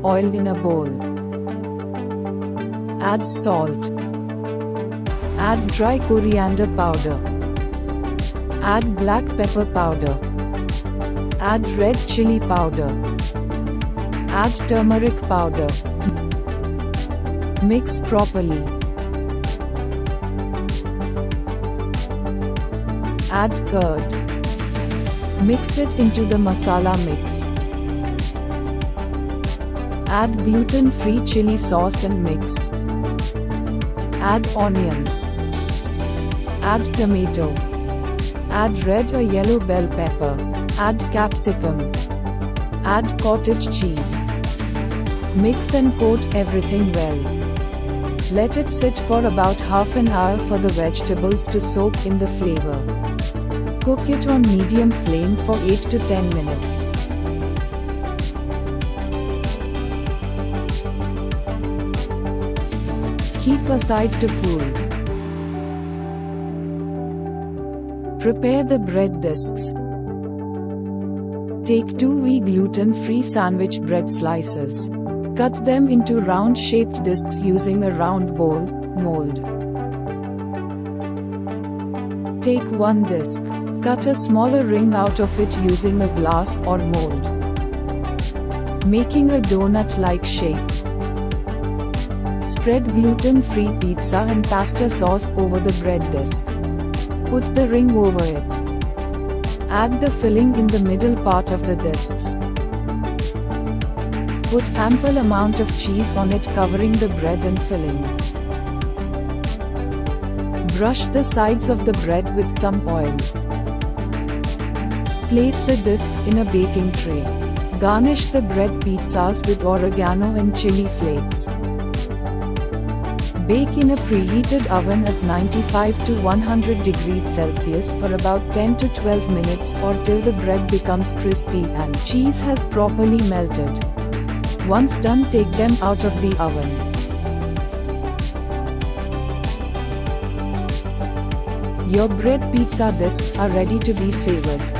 some oil in a bowl. Add salt. Add dry coriander powder. Add black pepper powder. Add red chili powder. Add turmeric powder. Mix properly. Add curd. Mix it into the masala mix. Add gluten-free chili sauce and mix. Add onion. Add tomato. Add red or yellow bell pepper. Add capsicum. Add cottage cheese. Mix and coat everything well. Let it sit for about half an hour for the vegetables to soak in the flavor. Cook it on medium flame for 8 to 10 minutes. Keep aside to cool. Prepare the bread discs. Take 2 Wheafree gluten-free sandwich bread slices. Cut them into round-shaped discs using a round bowl mold. Take one disc. Cut a smaller ring out of it using a glass or mold, making a donut-like shape. Spread gluten-free pizza and pasta sauce over the bread disc. Put the ring over it. Add the filling in the middle part of the discs. Put ample amount of cheese on it, covering the bread and filling. Brush the sides of the bread with some oil. Place the discs in a baking tray. Garnish the bread pizzas with oregano and chili flakes. Bake in a preheated oven at 95 to 100 degrees Celsius for about 10 to 12 minutes or till the bread becomes crispy and cheese has properly melted. Once done, take them out of the oven. Your bread pizza discs are ready to be savored.